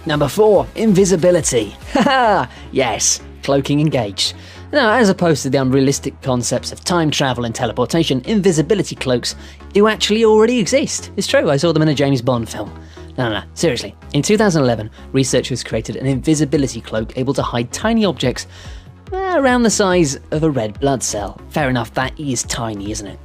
Number 4, invisibility. Haha, yes, cloaking engaged. Now, as opposed to the unrealistic concepts of time travel and teleportation, invisibility cloaks do actually already exist. It's true, I saw them in a James Bond film. No, seriously. In 2011, researchers created an invisibility cloak able to hide tiny objects around the size of a red blood cell. Fair enough, that is tiny, isn't it?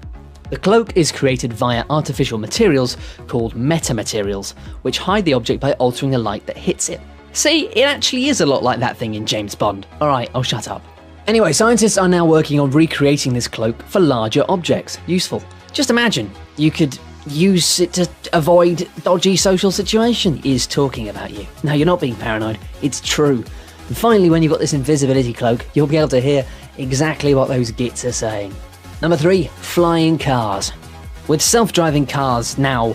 The cloak is created via artificial materials called metamaterials, which hide the object by altering the light that hits it. See, it actually is a lot like that thing in James Bond. Alright, I'll shut up. Anyway, scientists are now working on recreating this cloak for larger objects. Useful. Just imagine, you could use it to avoid dodgy social situation. It is talking about you. No, you're not being paranoid. It's true. And finally, when you've got this invisibility cloak, you'll be able to hear exactly what those gits are saying. Number 3, flying cars. With self-driving cars now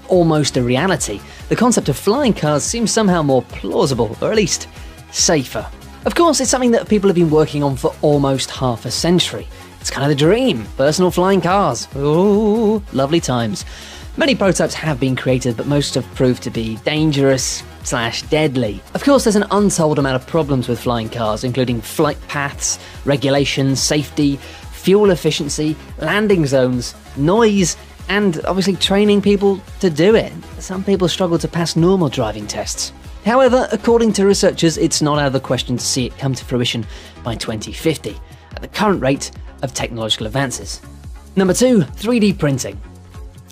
almost a reality, the concept of flying cars seems somehow more plausible, or at least safer. Of course, it's something that people have been working on for almost half a century. It's kind of the dream, personal flying cars. Ooh, lovely times. Many prototypes have been created, but most have proved to be dangerous/deadly. Of course, there's an untold amount of problems with flying cars, including flight paths, regulations, safety, fuel efficiency, landing zones, noise, and obviously training people to do it. Some people struggle to pass normal driving tests. However, according to researchers, it's not out of the question to see it come to fruition by 2050, at the current rate of technological advances. Number 2, 3D printing.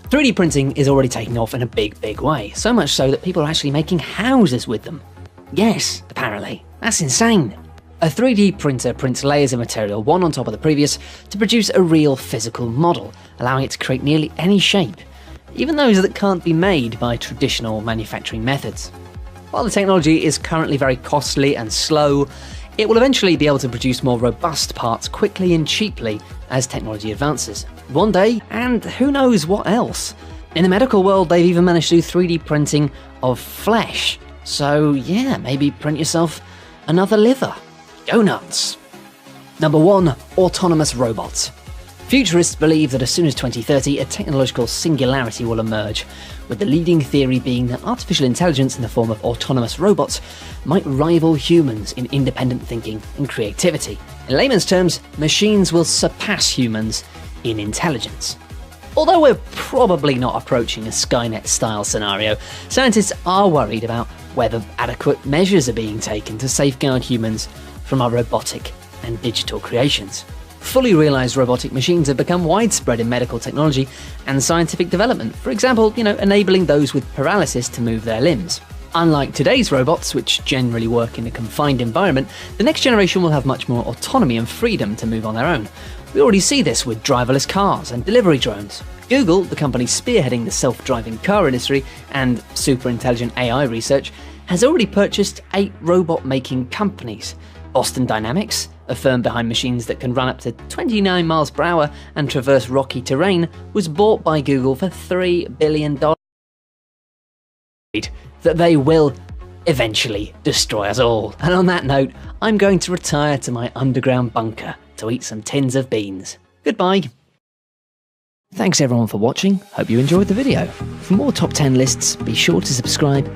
3D printing is already taking off in a big way, so much so that people are actually making houses with them. Yes, apparently. That's insane. A 3D printer prints layers of material, one on top of the previous, to produce a real physical model, allowing it to create nearly any shape, even those that can't be made by traditional manufacturing methods. While the technology is currently very costly and slow, it will eventually be able to produce more robust parts quickly and cheaply as technology advances. One day, and who knows what else. In the medical world, they've even managed to do 3D printing of flesh. So yeah, maybe print yourself another liver. Go nuts. Number 1, autonomous robots. Futurists believe that as soon as 2030, a technological singularity will emerge, with the leading theory being that artificial intelligence in the form of autonomous robots might rival humans in independent thinking and creativity. In layman's terms, machines will surpass humans in intelligence. Although we're probably not approaching a Skynet-style scenario, scientists are worried about whether adequate measures are being taken to safeguard humans from our robotic and digital creations. Fully realized robotic machines have become widespread in medical technology and scientific development, for example, enabling those with paralysis to move their limbs. Unlike today's robots, which generally work in a confined environment, the next generation will have much more autonomy and freedom to move on their own. We already see this with driverless cars and delivery drones. Google, the company spearheading the self-driving car industry and super intelligent AI research, has already purchased 8 robot-making companies. Boston Dynamics, a firm behind machines that can run up to 29 miles per hour and traverse rocky terrain, was bought by Google for $3 billion. That they will eventually destroy us all. And on that note, I'm going to retire to my underground bunker to eat some tins of beans. Goodbye. Thanks everyone for watching. Hope you enjoyed the video. For more top 10 lists, be sure to subscribe